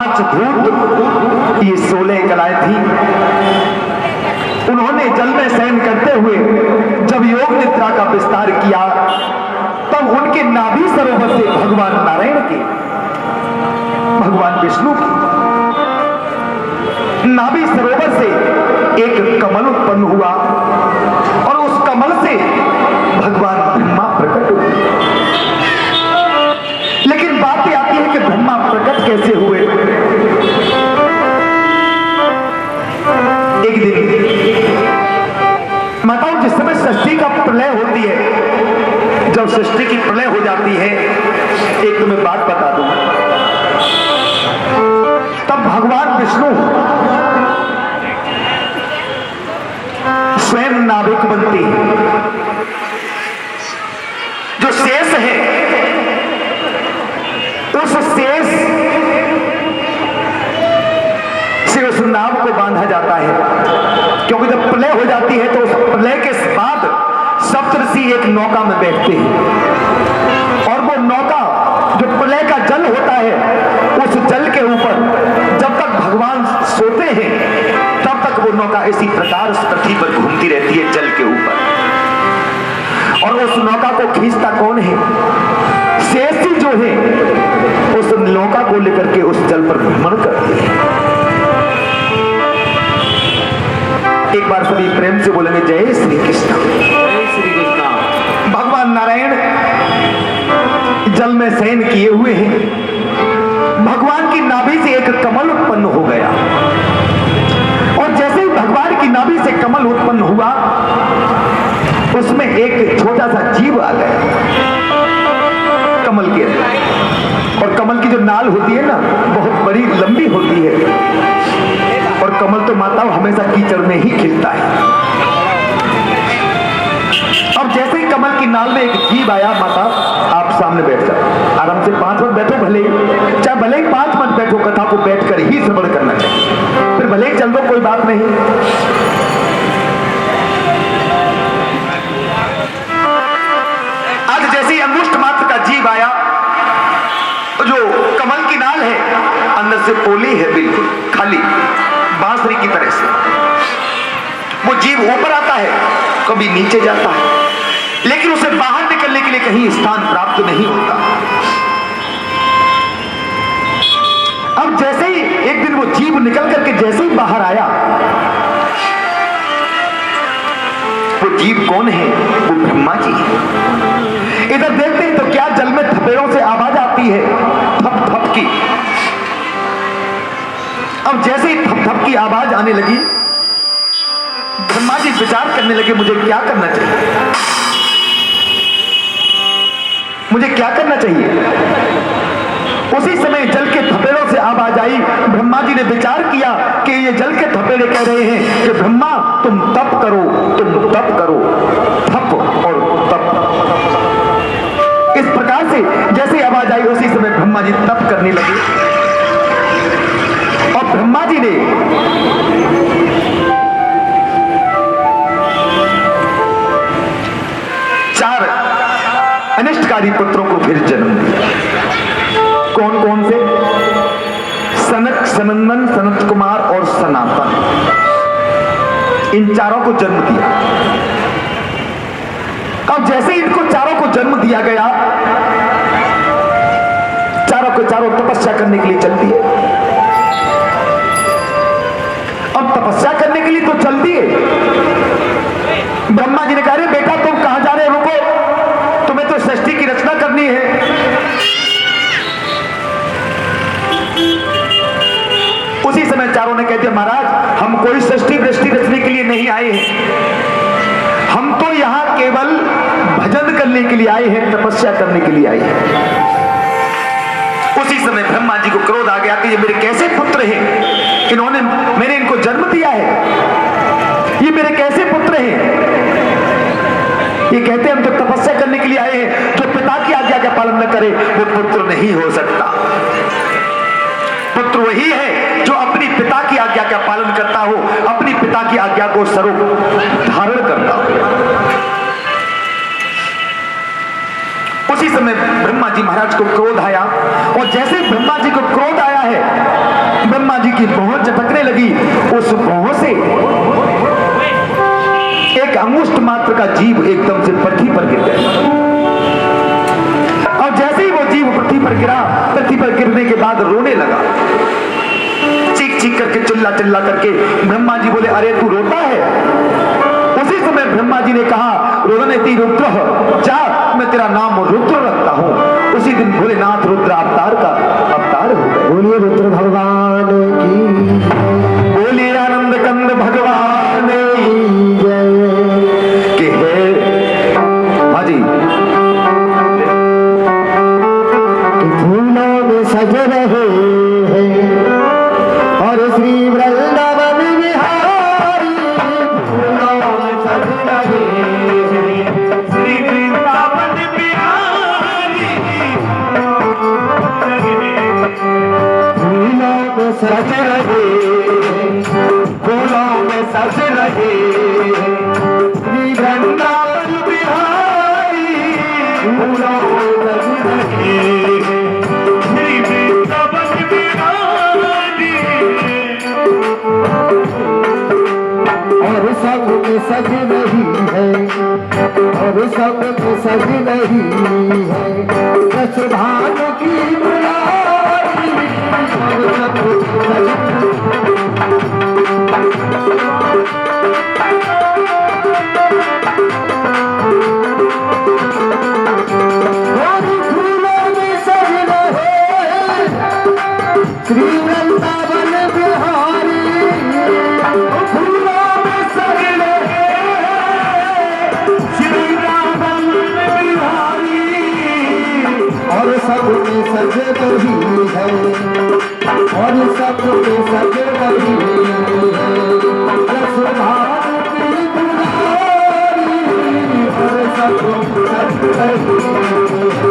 पांच भूत ये 16 कलाएं थी। उन्होंने जल में शयन करते हुए जब योग निद्रा का विस्तार किया तब उनके नाभि सरोवर से भगवान नारायण के, भगवान विष्णु के नाभि सरोवर से एक कमल उत्पन्न हुआ और उस कमल से भगवान ब्रह्मा प्रकट हुए। लेकिन बात यह आती है कि ब्रह्मा प्रकट कैसे हुए। एक दिन माताओं, जिस समय सृष्टि का प्रलय होती है, जब सृष्टि की प्रलय हो जाती है, एक तुम्हें बात बता दूं, तब भगवान विष्णु स्वयं नाभिक बनती है। जो शेष है उस शेष से उस नाव को बांधा जाता है, क्योंकि जब प्रलय हो जाती है तो उस प्रलय के बाद सप्तऋषि एक नौका में बैठते हैं और वो नौका, जो प्रलय का जल होता है, उस जल के ऊपर जब तक भगवान सोते हैं तब तक वो नौका इसी प्रकार उस पृथ्वी पर घूमती रहती है जल के ऊपर। और उस नौका को खींचता कौन है? शेषी जो है उस नौका को लेकर के उस जल पर भ्रमण करती है। एक बार सभी प्रेम से बोलेंगे जय श्री कृष्ण। जय श्री कृष्ण। भगवान नारायण जल में शयन किए हुए हैं। भगवान की नाभि से एक कमल उत्पन्न हो गया और जैसे ही भगवान की नाभि से कमल उत्पन्न हुआ, उसमें एक छोटा सा जीव आ गया कमल के अंदर। और कमल की जो नाल होती है ना, बहुत बड़ी लंबी होती है, और कमल तो माताओं हमेशा कीचड़ में ही खिलता है। और जैसे ही कमल की नाल में एक जीव आया, माता आप सामने बैठ जाओ, आराम से 5 मिनट बैठो, भले चाहे भले ही 5 मिनट बैठो, कथा को बैठकर ही श्रवण करना चाहिए, फिर भले ही चल दो, कोई बात नहीं। आज जैसे ही अंगुष्ठ मात्र का जीव आया, जो कमल की नाल है अंदर से पोली है, बिल्कुल खाली बांसुरी की तरह से, वो जीव ऊपर आता है, कभी नीचे जाता है, लेकिन उसे बाहर निकलने के लिए कहीं स्थान प्राप्त नहीं होता। अब जैसे ही एक दिन वो जीव निकल करके जैसे ही बाहर आया, वो जीव कौन है? वो ब्रह्मा जी है। इधर देखते हैं तो क्या जल में थपेड़ों से आवाज आती है, थप थप की। अब जैसे ही थप थप की आवाज आने लगी, ब्रह्मा जी विचार करने लगे, मुझे क्या करना चाहिए, मुझे क्या करना चाहिए। उसी समय जल के थपेड़ों से आवाज आई। ब्रह्मा जी ने विचार किया कि ये जल के थपेड़े कह रहे हैं कि ब्रह्मा तुम तप करो, तुम तप करो, थप और तप। इस प्रकार से जैसे आवाज आई, उसी समय ब्रह्मा जी तप करने लगे। और ब्रह्मा जी ने चार अनिष्टकारी पुत्रों को फिर जन्म दिया। कौन कौन से? सनक, सनंदन, सनत कुमार और सनातन। इन चारों को जन्म दिया। अब जैसे इनको चारों को जन्म दिया गया, चारों के चारों तपस्या करने के लिए चल दिए। अब तपस्या करने के लिए तो चल दिए। ब्रह्मा जी ने कहा, बेटा तुम कहां जा रहे हो, रुको, तुम्हें तो सृष्टि की रचना करनी है। उसी समय चारों ने कह दिया, महाराज हम कोई सृष्टि वृष्टि रचने के लिए नहीं आए हैं, हम तो यहां केवल भजन करने के लिए आए हैं, तपस्या करने के लिए आए हैं। उसी समय ब्रह्मा जी को क्रोध आ गया कि ये मेरे कैसे पुत्र हैं, इन्होंने, मैंने इनको जन्म दिया है, ये मेरे कैसे पुत्र हैं। ये कहते हैं हम तो तपस्या करने के लिए आए हैं, जो पिता की आज्ञा का पालन न करे वो पुत्र नहीं हो सकता। पुत्र वही है जो अपनी पिता की आज्ञा का पालन करता हो, अपनी पिता की आज्ञा को स्वरूप धारण करता हो। उसी समय ब्रह्मा जी जी महाराज को क्रोध आया, और जैसे ही ब्रह्मा जी को क्रोध आया है, ब्रह्मा जी की भौं चटकने लगी। उस भौं से एक अंगुष्ठ मात्र का जीव एकदम से पृथ्वी पर गिर गया। और जैसे ही वो जीव पृथ्वी पर गिरा, पृथ्वी पर गिरने के बाद रोने लगा, चीख चीख करके, चिल्ला चिल्ला करके। ब्रह्मा जी बोले, अरे तू रोता है? उसी समय ब्रह्मा जी ने कहा, रोदनेति रुद्र, जा मैं तेरा नाम रुद्र रखता हूं। उसी दिन भोलेनाथ रुद्र अवतार का अवतार हो गए। बोलिए रुद्र भगवान की, बोलिए आनंद कंद भगवान की जय। के है। हाँ जी, कि फूलों में सज रहे हैं और श्री वृंदावन बिहारी, फूलों में सज रहे हैं श्री वृंदावन बिहारी, फूलों में सज रहे हैं, फूलों में सज रहे श्री वृंदावन बिहारी, फूलों में सज रहे श्री वृंदावन बिहारी। और सब में सज रही है, और सब में सज रही है दस भानु की दुलारी, और सब में सज और फूलों में सज रहे श्री वृंदावन बिहारी, फूलों में सज रहे श्री वृंदावन बिहारी। और सब में सज रही है, और सब में सज रही है रस भान की दुलारी, और सब में सज रही है।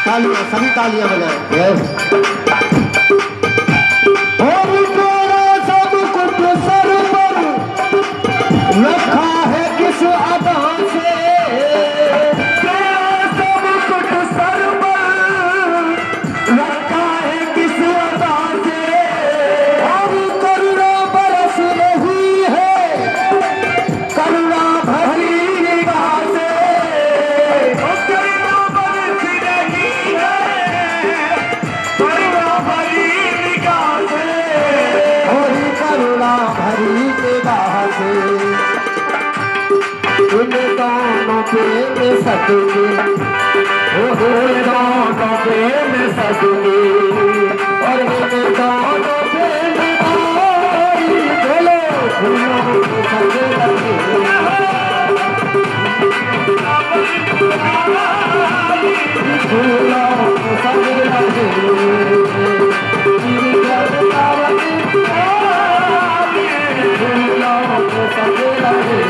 तालियां, सभी तालियां बजाएं। और तेरा सब कुछ सर पर रखा है किस अदा से, तेरा सब कुछ सर पर रखा है किस अदा से। और करुणा बरस रही है, करुणा भरी निगाह से, करुणा बरस रही है, करुणा भरी निगाह से। और करुणा भरी निगाह से इन दोनों पे मैं सदके, इन दोनों पे मैं सदके, और इन दोनों पे मैं आई, बोलो फूलों में सज रहे, फूलों में सज रहे श्री वृंदावन बिहारी, फूलों में सज रहे।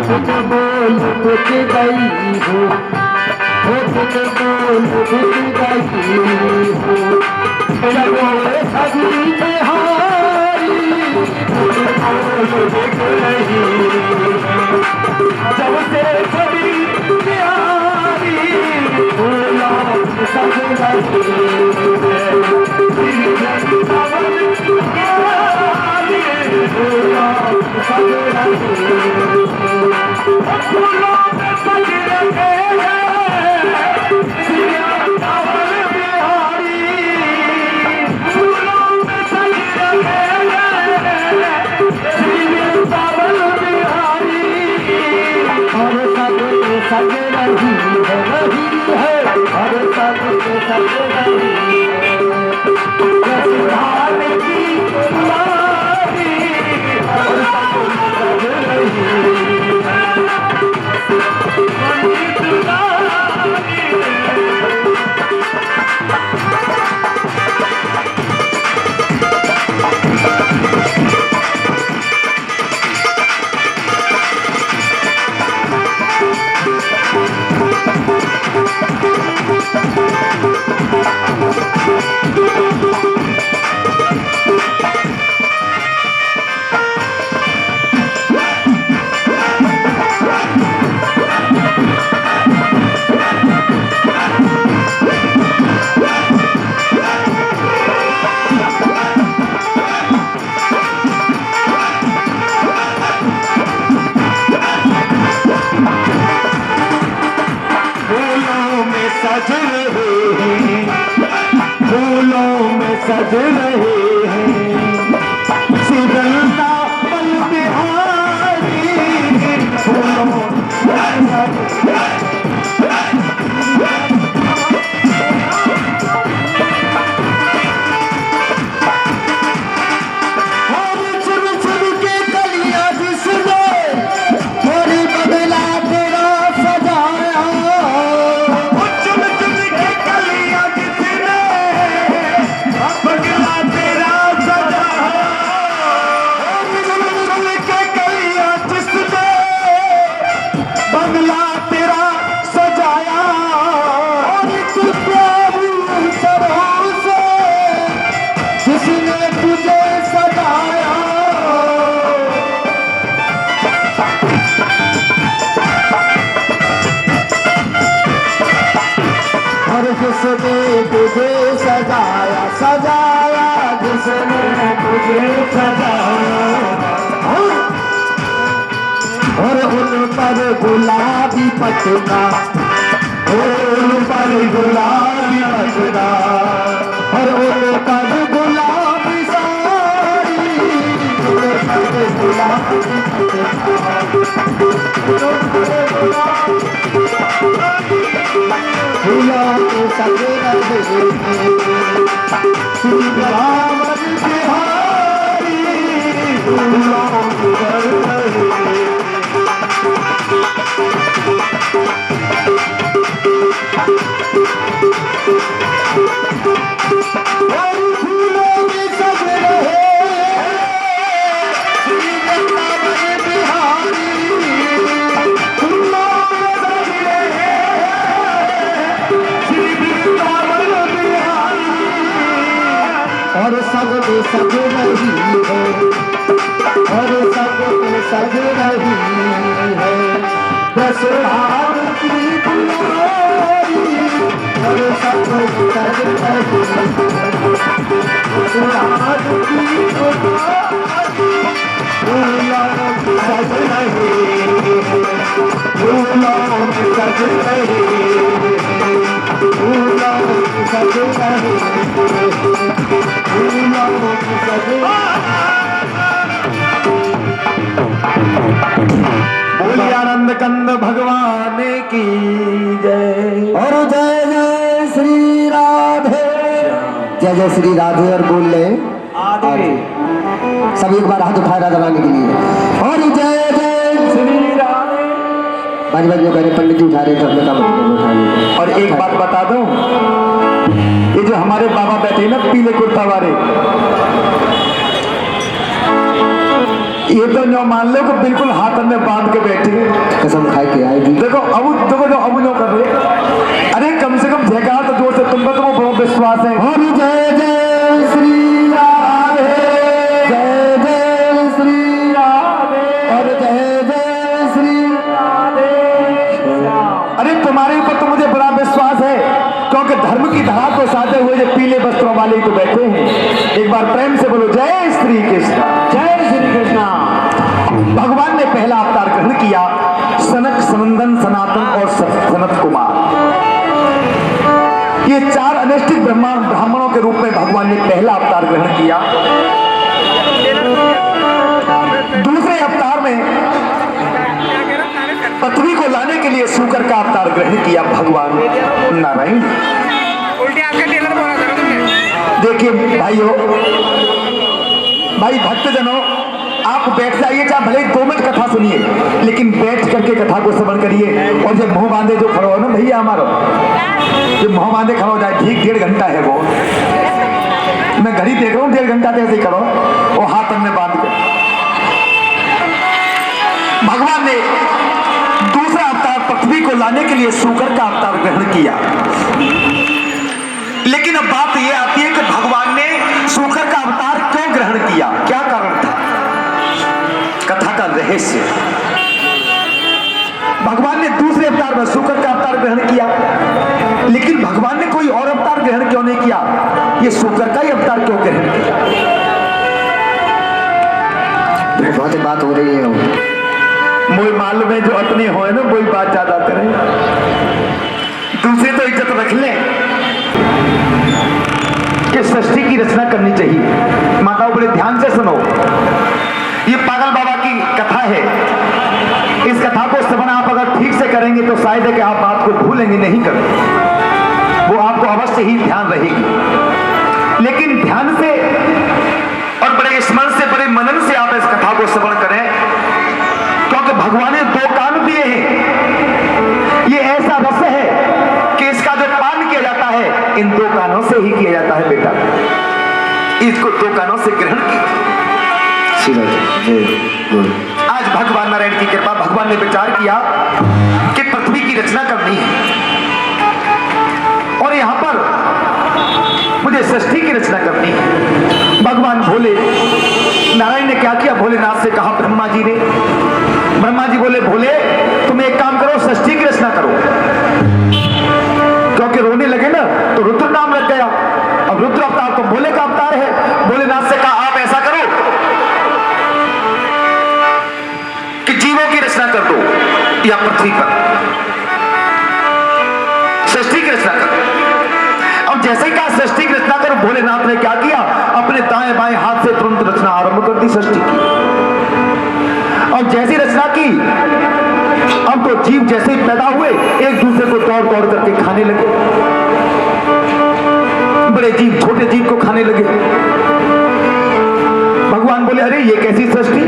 बिन बोल कुछ गई हो, बिन बोल कुछ गई हो। जगोरे सगरी बिहारी बिन बोल कुछ गई हो। जब से सभी बिहारी बोला सब गई बोला सब गई। फूलों में सज रहे हैं सिया चावल बिहारी, फूलों में सज रहे हैं सिया चावल बिहारी। और सब सज रही है और सब सज रही है। धान की लाली और सब सज रही है। पंडित लाली सज रहे हैं, फूलों में सज रहे हैं सिदलता बल बिहारी, फूलों में सज और चुन चुन के कलियां जिसने थोड़ी बदला तेरा सजाया। चुन चुन के कलियां जिसने बगला तेरा सजाया। चुन चुन के कलियां जिसने बगला तेरा सजाया। और तू प्यारी सरों से जिसने तुझे सजाया। और जिसने तुझे सजाया सजाया, जिसने तुझे सजाया। और उन पर गुलाबी पटना, उन पर गुलाबी पटना, और उन पर गुलाबी साड़ी, उन पर गुलाबी पटना। फूलों के सज रहे श्री राम बिहारी फूलों में सज रहे हैं। फूलों में सज रहे श्री राम बिहारी। फूलों में सज रहे श्री वृंदावन बिहारी। और सब में सज रही है, और सब में सज रही है दशहार की दुलारी। और सब में सज रही है दशहार की दुलारी। फूलों में सज रहे फूलों में सज रहे फूलों में सज रहे फूलों में सज बोलिए आनंद कंद भगवान की जय। और जय जय श्री राधे, जय जय श्री राधे। और बोल ले आधे सभी एक बार हाथ उठाए राधा रानी के लिए। और जय जय श्री राधे। बारी बारी जो कह रहे पंडित जी उठा रहे थे अपने काम उठा लिए। और एक बात बता दो, ये जो हमारे बाबा बैठे हैं ना पीले कुर्ता वाले, ये तो जो मान लो कि बिल्कुल हाथ में बांध के बैठे हैं। कसम खाए के आएगी। देखो अब जो कर रहे, अरे कम से कम जयकार तो जोर से तुम पर, तो बहुत विश्वास है। और जय जय श्री राधे, जय जय श्री राधे, और जय जय श्री राधे। अरे तुम्हारे ऊपर तो मुझे बड़ा विश्वास है, क्योंकि धर्म की धारा को साधे हुए जो पीले वस्त्रों वाले तो बैठे हैं। एक बार प्रेम से बोलो जय श्री कृष्ण, जय श्री कृष्णा। भगवान ने पहला अवतार ग्रहण किया, सनक, सनंदन, सनातन और सनत कुमार। ये चार अनिष्टिक ब्राह्मणों के रूप में भगवान ने पहला अवतार ग्रहण किया। दूसरे अवतार में पृथ्वी को लाने के लिए शूकर का अवतार ग्रहण किया भगवान नारायण। देखिए भाइयों, भाई भक्तजनों, आप बैठ जाइए, चाहे भले 2 मिनट कथा सुनिए, लेकिन बैठ करके कथा को श्रवण करिए। और जब मुंह बांधे जो खड़ो हो ना भैया हमारा, जो मुंह बांधे खड़ो हो जाए, ठीक 1.5 घंटा है वो, मैं घड़ी देख रहा हूँ, 1.5 घंटा तो ऐसे ही करो, वो हाथ में बांध के। भगवान ने दूसरा अवतार पृथ्वी को लाने के लिए शूकर का अवतार ग्रहण किया। लेकिन अब बात यह आती है कि भगवान ने शूकर का अवतार क्यों ग्रहण किया, क्या कारण था? कथा का रहस्य। भगवान ने दूसरे अवतार में शूकर का अवतार ग्रहण किया, लेकिन भगवान ने कोई और अवतार ग्रहण क्यों नहीं किया? ये शूकर का ही अवतार क्यों ग्रहण किया? बहुत बात हो रही है। मुझे मालूम है जो अपने हो ना वही बात ज्यादा करें, दूसरे तो इज्जत रख ले। कि सृष्टि की रचना करनी चाहिए। माताओं बड़े ध्यान से सुनो, ये पागल बाबा की कथा है। इस कथा को श्रवण आप अगर ठीक से करेंगे तो शायद है कि आप बात को भूलेंगे नहीं करेंगे, वो आपको अवश्य ही ध्यान रहेगी। लेकिन ध्यान से और बड़े स्मरण से, बड़े मनन से आप इस कथा को श्रवण करें, क्योंकि भगवान ने 2 कान दिए हैं। ये ऐसा रस है कि इसका जो पान किया जाता है इन 2 कानों से ही किया जाता है बेटा। इसको 2 कानों से ग्रहण किया। आज भगवान नारायण की कृपा, भगवान ने विचार किया कि पृथ्वी की रचना करनी है और यहां पर मुझे सृष्टि की रचना करनी है। भगवान भोले नारायण ने क्या किया? भोलेनाथ से कहा ब्रह्मा जी ने। ब्रह्मा जी बोले भोले तुम एक काम करो, सृष्टि की रचना करो। क्योंकि रोने लगे ना तो रुद्र नाम लग गया। अब रुद्र अवतार तो भोले का अवतार है। भोलेनाथ से कहा आप ऐसा करो कि जीवों की रचना कर दो या पृथ्वी पर सृष्टि की रचना करो। अब जैसे ही कहा सृष्टि की रचना करो, भोलेनाथ ने क्या किया? अपने दाएं बाएं हाथ से तुरंत रचना आरंभ कर दी सृष्टि की। और जैसी रचना की, अब तो जीव जैसे ही पैदा हुए एक दूसरे को दौड़ दौड़ करके खाने लगे। बड़े जीव छोटे जीव को खाने लगे। भगवान बोले अरे ये कैसी सृष्टि,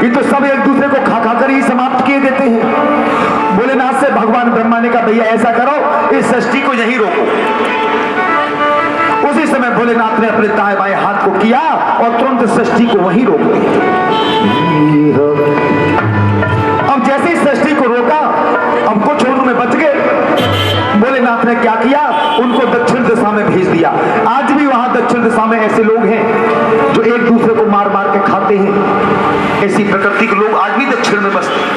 ये तो सब एक दूसरे को खा खा कर ही समाप्त किए देते हैं। भोलेनाथ से भगवान ब्रह्मा ने कहा भैया ऐसा करो, इस सृष्टि को यहीं रोको। उसी समय भोलेनाथ ने अपने दाएं बाएं हाथ को किया और तुरंत सृष्टि को वहीं रोक दिया। अब जैसे ही सृष्टि को रोका, अब कुछ उनमें बच गए। भोलेनाथ ने क्या किया? उनको दक्षिण दिशा में भेज दिया। आज भी वहां दक्षिण दिशा में ऐसे लोग हैं जो एक दूसरे को मार मार के खाते हैं। ऐसी प्रकृति के लोग आज भी दक्षिण में बसते हैं।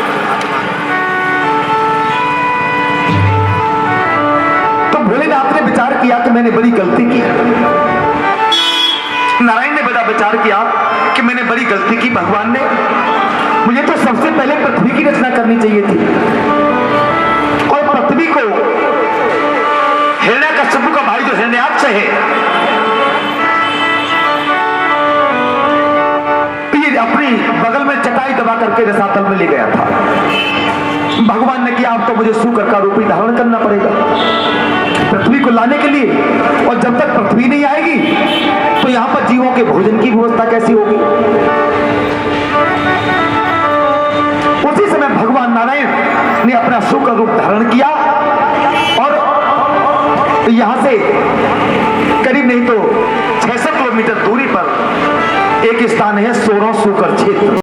तो भोलेनाथ ने विचार किया कि मैंने बड़ी गलती की। नारायण ने बड़ा विचार किया कि मैंने बड़ी गलती की। भगवान ने मुझे तो सबसे पहले पृथ्वी की रचना करनी चाहिए थी और पृथ्वी को हिरण्यकश्यप का भाई जो हिरण्याक्ष है, ये अपनी बगल में चटाई दबा करके रसातल में ले गया था। भगवान ने किया अब तो मुझे शूकर का रूप ही धारण करना पड़ेगा पृथ्वी को लाने के लिए। और जब तक पृथ्वी नहीं आएगी तो यहां पर जीवों के भोजन की व्यवस्था कैसी होगी? उसी समय भगवान नारायण ने अपना शूकर रूप धारण किया और यहां से करीब नहीं तो 600 किलोमीटर दूरी पर एक स्थान है सोरों शूकर क्षेत्र।